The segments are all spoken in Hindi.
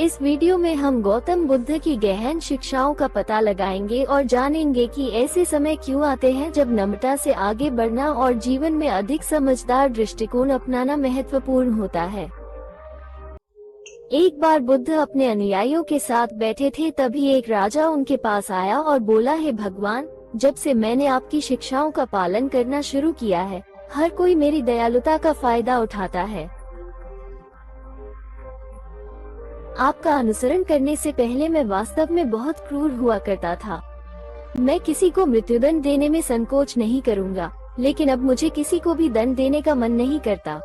इस वीडियो में हम गौतम बुद्ध की गहन शिक्षाओं का पता लगाएंगे और जानेंगे कि ऐसे समय क्यों आते हैं जब नम्रता से आगे बढ़ना और जीवन में अधिक समझदार दृष्टिकोण अपनाना महत्वपूर्ण होता है। एक बार बुद्ध अपने अनुयायियों के साथ बैठे थे, तभी एक राजा उनके पास आया और बोला, हे भगवान, जब से मैंने आपकी शिक्षाओं का पालन करना शुरू किया है, हर कोई मेरी दयालुता का फायदा उठाता है। आपका अनुसरण करने से पहले मैं वास्तव में बहुत क्रूर हुआ करता था। मैं किसी को मृत्युदंड देने में संकोच नहीं करूंगा, लेकिन अब मुझे किसी को भी दंड देने का मन नहीं करता।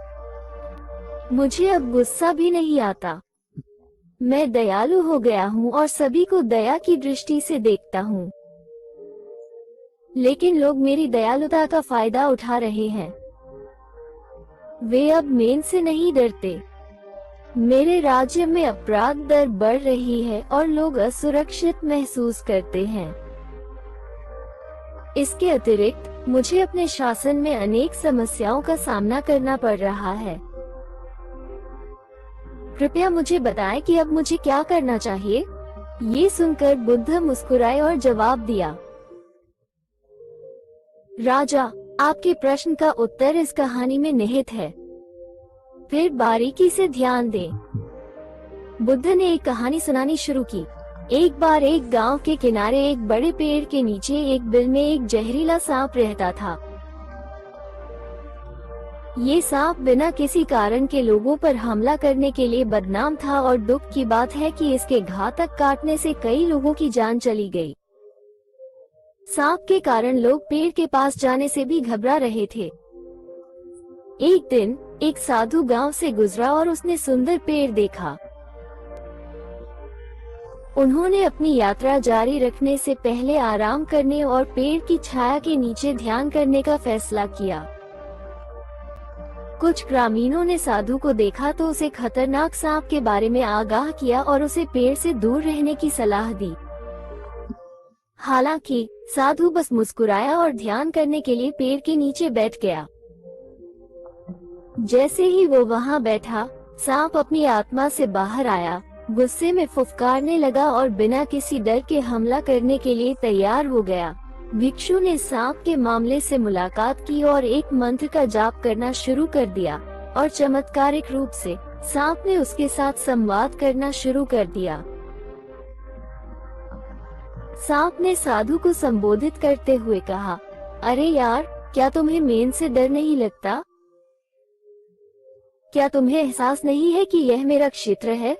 मुझे अब गुस्सा भी नहीं आता। मैं दयालु हो गया हूँ और सभी को दया की दृष्टि से देखता हूँ। लेकिन लोग मेरी दयालुता का फायदा उठा रहे हैं। वे अब मेन से नहीं डरते। मेरे राज्य में अपराध दर बढ़ रही है और लोग असुरक्षित महसूस करते हैं। इसके अतिरिक्त मुझे अपने शासन में अनेक समस्याओं का सामना करना पड़ रहा है। कृपया मुझे बताएं कि अब मुझे क्या करना चाहिए। ये सुनकर बुद्ध मुस्कुराए और जवाब दिया, राजा, आपके प्रश्न का उत्तर इस कहानी में निहित है। फिर बारीकी से ध्यान दें। बुद्ध ने एक कहानी सुनानी शुरू की। एक बार एक गांव के किनारे एक बड़े पेड़ के नीचे एक बिल में एक जहरीला सांप रहता था। ये सांप बिना किसी कारण के लोगों पर हमला करने के लिए बदनाम था और दुख की बात है कि इसके घातक काटने से कई लोगों की जान चली गई। सांप के कारण लोग पेड़ के पास जाने से भी घबरा रहे थे। एक दिन एक साधु गांव से गुजरा और उसने सुंदर पेड़ देखा। उन्होंने अपनी यात्रा जारी रखने से पहले आराम करने और पेड़ की छाया के नीचे ध्यान करने का फैसला किया। कुछ ग्रामीणों ने साधु को देखा तो उसे खतरनाक सांप के बारे में आगाह किया और उसे पेड़ से दूर रहने की सलाह दी। हालांकि साधु बस मुस्कुराया और ध्यान करने के लिए पेड़ के नीचे बैठ गया। जैसे ही वो वहां बैठा, सांप अपनी आत्मा से बाहर आया, गुस्से में फुफकारने लगा और बिना किसी डर के हमला करने के लिए तैयार हो गया। भिक्षु ने सांप के मामले से मुलाकात की और एक मंत्र का जाप करना शुरू कर दिया और चमत्कारिक रूप से सांप ने उसके साथ संवाद करना शुरू कर दिया। सांप ने साधु को संबोधित करते हुए कहा, अरे यार, क्या तुम्हें मेन से डर नहीं लगता? क्या तुम्हें एहसास नहीं है कि यह मेरा क्षेत्र है?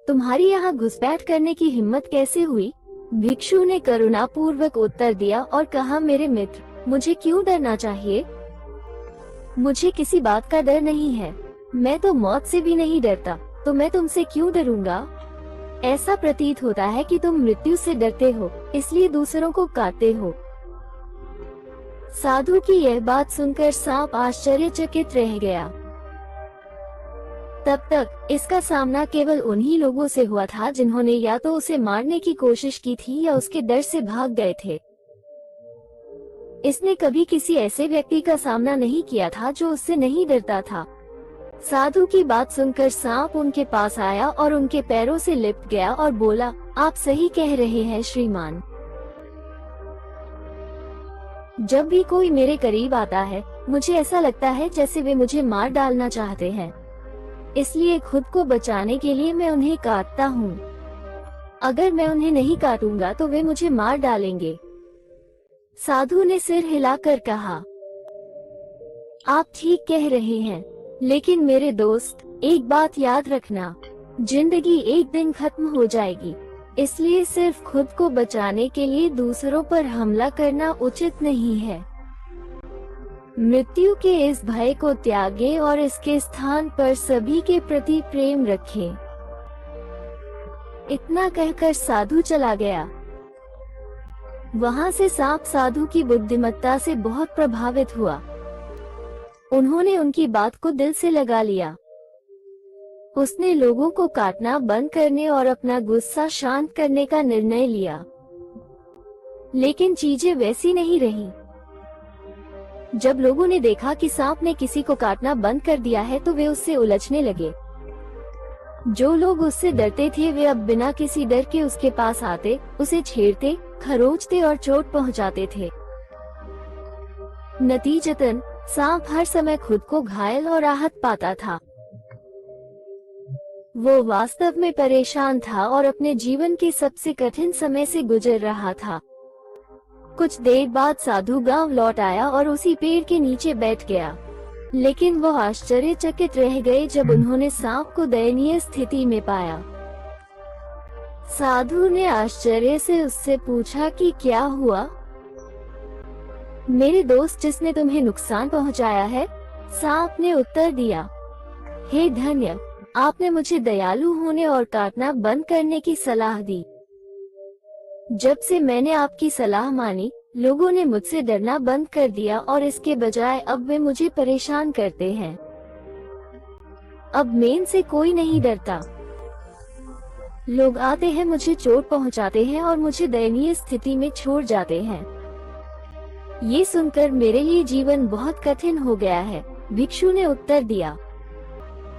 तुम्हारी यहाँ घुसपैठ करने की हिम्मत कैसे हुई? भिक्षु ने करुणापूर्वक उत्तर दिया और कहा, मेरे मित्र, मुझे क्यों डरना चाहिए? मुझे किसी बात का डर नहीं है। मैं तो मौत से भी नहीं डरता, तो मैं तुमसे क्यों डरूंगा? ऐसा प्रतीत होता है कि तुम मृत्यु से डरते हो, इसलिए दूसरों को काटते हो। साधु की यह बात सुनकर सांप आश्चर्यचकित रह गया। तब तक इसका सामना केवल उन्हीं लोगों से हुआ था जिन्होंने या तो उसे मारने की कोशिश की थी या उसके डर से भाग गए थे। इसने कभी किसी ऐसे व्यक्ति का सामना नहीं किया था जो उससे नहीं डरता था। साधु की बात सुनकर सांप उनके पास आया और उनके पैरों से लिपट गया और बोला, आप सही कह रहे हैं श्रीमान। जब भी कोई मेरे करीब आता है, मुझे ऐसा लगता है जैसे वे मुझे मार डालना चाहते हैं। इसलिए खुद को बचाने के लिए मैं उन्हें काटता हूँ। अगर मैं उन्हें नहीं काटूंगा तो वे मुझे मार डालेंगे। साधु ने सिर हिलाकर कहा, आप ठीक कह रहे हैं, लेकिन मेरे दोस्त, एक बात याद रखना, जिंदगी एक दिन खत्म हो जाएगी, इसलिए सिर्फ खुद को बचाने के लिए दूसरों पर हमला करना उचित नहीं है। मृत्यु के इस भय को त्यागें और इसके स्थान पर सभी के प्रति प्रेम रखें। इतना कहकर साधु चला गया। वहां से सांप साधु की बुद्धिमत्ता से बहुत प्रभावित हुआ। उन्होंने उनकी बात को दिल से लगा लिया। उसने लोगों को काटना बंद करने और अपना गुस्सा शांत करने का निर्णय लिया। लेकिन चीजें वैसी नहीं रही। जब लोगों ने देखा कि सांप ने किसी को काटना बंद कर दिया है तो वे उससे उलझने लगे। जो लोग उससे डरते थे वे अब बिना किसी डर के उसके पास आते, उसे छेड़ते, खरोचते और चोट पहुंचाते थे। नतीजतन सांप हर समय खुद को घायल और आहत पाता था। वो वास्तव में परेशान था और अपने जीवन के सबसे कठिन समय से गुजर रहा था। कुछ देर बाद साधु गांव लौट आया और उसी पेड़ के नीचे बैठ गया, लेकिन वो आश्चर्यचकित रह गए जब उन्होंने सांप को दयनीय स्थिति में पाया। साधु ने आश्चर्य से उससे पूछा कि क्या हुआ? मेरे दोस्त जिसने तुम्हें नुकसान पहुंचाया है, सांप ने उत्तर दिया। हे धन्य, आपने मुझे दयालु होने और काटना बंद करने की सलाह दी। जब से मैंने आपकी सलाह मानी, लोगों ने मुझसे डरना बंद कर दिया और इसके बजाय अब वे मुझे परेशान करते हैं। अब मेन से कोई नहीं डरता। लोग आते हैं, मुझे चोट पहुंचाते हैं और मुझे दयनीय स्थिति में छोड़ जाते हैं। ये सुनकर मेरे लिए जीवन बहुत कठिन हो गया है, भिक्षु ने उत्तर दिया।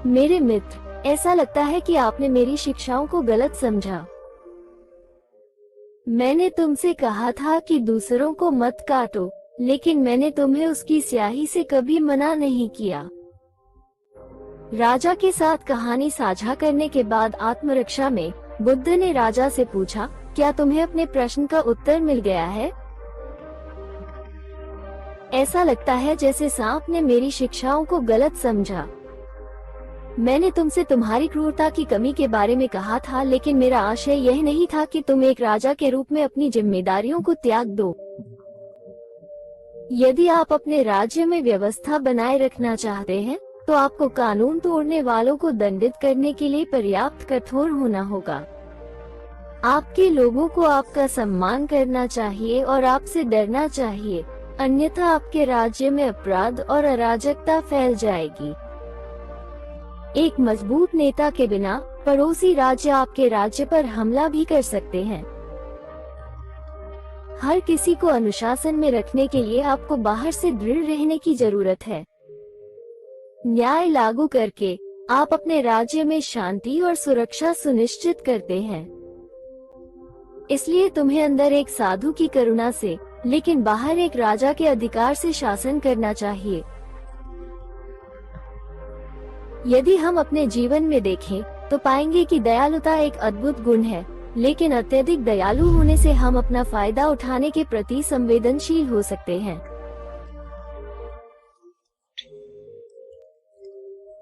मेरे मित्र, ऐसा लगता है कि आपने मेरी शिक्षाओं को गलत समझा। मैंने तुमसे कहा था कि दूसरों को मत काटो, लेकिन मैंने तुम्हें उसकी स्याही से कभी मना नहीं किया। राजा के साथ कहानी साझा करने के बाद आत्मरक्षा में बुद्ध ने राजा से पूछा, क्या तुम्हें अपने प्रश्न का उत्तर मिल गया है? ऐसा लगता है जैसे सांप ने मेरी शिक्षाओं को गलत समझा। मैंने तुमसे तुम्हारी क्रूरता की कमी के बारे में कहा था, लेकिन मेरा आशय यह नहीं था कि तुम एक राजा के रूप में अपनी जिम्मेदारियों को त्याग दो। यदि आप अपने राज्य में व्यवस्था बनाए रखना चाहते हैं, तो आपको कानून तोड़ने वालों को दंडित करने के लिए पर्याप्त कठोर होना होगा। आपके लोगों को आपका सम्मान करना चाहिए और आपसे डरना चाहिए, अन्यथा आपके राज्य में अपराध और अराजकता फैल जाएगी। एक मजबूत नेता के बिना पड़ोसी राज्य आपके राज्य पर हमला भी कर सकते हैं। हर किसी को अनुशासन में रखने के लिए आपको बाहर से दृढ़ रहने की जरूरत है। न्याय लागू करके आप अपने राज्य में शांति और सुरक्षा सुनिश्चित करते हैं। इसलिए तुम्हें अंदर एक साधु की करुणा से, लेकिन बाहर एक राजा के अधिकार से शासन करना चाहिए। यदि हम अपने जीवन में देखें, तो पाएंगे कि दयालुता एक अद्भुत गुण है, लेकिन अत्यधिक दयालु होने से हम अपना फायदा उठाने के प्रति संवेदनशील हो सकते हैं।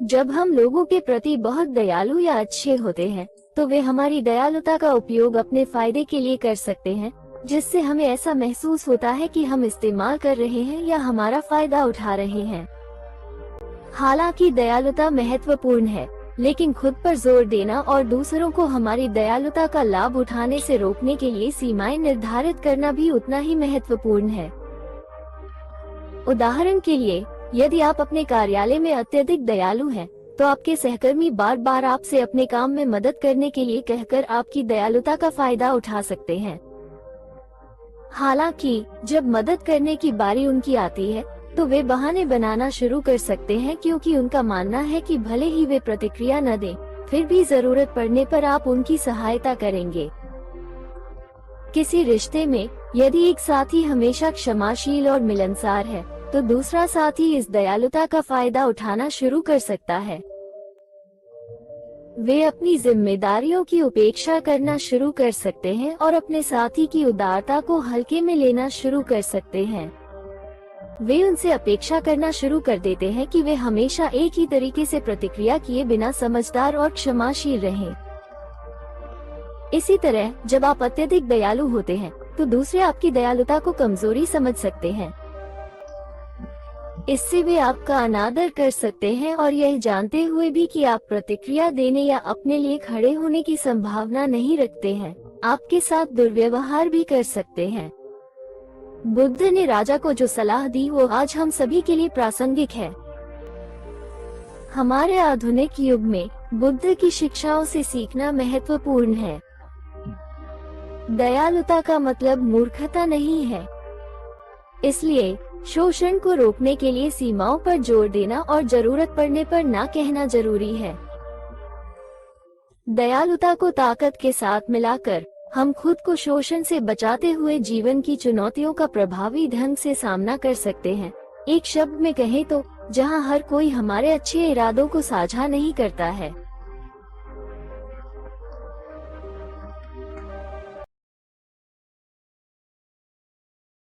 जब हम लोगों के प्रति बहुत दयालु या अच्छे होते हैं, तो वे हमारी दयालुता का उपयोग अपने फायदे के लिए कर सकते हैं, जिससे हमें ऐसा महसूस होता है कि हम इस्तेमाल कर रहे हैं या हमारा फायदा उठा रहे हैं। हालांकि दयालुता महत्वपूर्ण है, लेकिन खुद पर जोर देना और दूसरों को हमारी दयालुता का लाभ उठाने से रोकने के लिए सीमाएं निर्धारित करना भी उतना ही महत्वपूर्ण है। उदाहरण के लिए, यदि आप अपने कार्यालय में अत्यधिक दयालु हैं, तो आपके सहकर्मी बार बार आपसे अपने काम में मदद करने के लिए कहकर आपकी दयालुता का फायदा उठा सकते हैं। हालांकि जब मदद करने की बारी उनकी आती है, तो वे बहाने बनाना शुरू कर सकते हैं, क्योंकि उनका मानना है कि भले ही वे प्रतिक्रिया न दें, फिर भी जरूरत पड़ने पर आप उनकी सहायता करेंगे। किसी रिश्ते में यदि एक साथी हमेशा क्षमाशील और मिलनसार है, तो दूसरा साथी इस दयालुता का फायदा उठाना शुरू कर सकता है। वे अपनी जिम्मेदारियों की उपेक्षा करना शुरू कर सकते हैं और अपने साथी की उदारता को हल्के में लेना शुरू कर सकते हैं। वे उनसे अपेक्षा करना शुरू कर देते हैं कि वे हमेशा एक ही तरीके से प्रतिक्रिया किए बिना समझदार और क्षमाशील रहें। इसी तरह जब आप अत्यधिक दयालु होते हैं, तो दूसरे आपकी दयालुता को कमजोरी समझ सकते हैं। इससे वे आपका अनादर कर सकते हैं और यह जानते हुए भी कि आप प्रतिक्रिया देने या अपने लिए खड़े होने की संभावना नहीं रखते हैं, आपके साथ दुर्व्यवहार भी कर सकते हैं। बुद्ध ने राजा को जो सलाह दी वो आज हम सभी के लिए प्रासंगिक है। हमारे आधुनिक युग में बुद्ध की शिक्षाओं से सीखना महत्वपूर्ण है। दयालुता का मतलब मूर्खता नहीं है। इसलिए शोषण को रोकने के लिए सीमाओं पर जोर देना और जरूरत पड़ने पर ना कहना जरूरी है। दयालुता को ताकत के साथ मिलाकर हम खुद को शोषण से बचाते हुए जीवन की चुनौतियों का प्रभावी ढंग से सामना कर सकते हैं। एक शब्द में कहें तो, जहां हर कोई हमारे अच्छे इरादों को साझा नहीं करता है,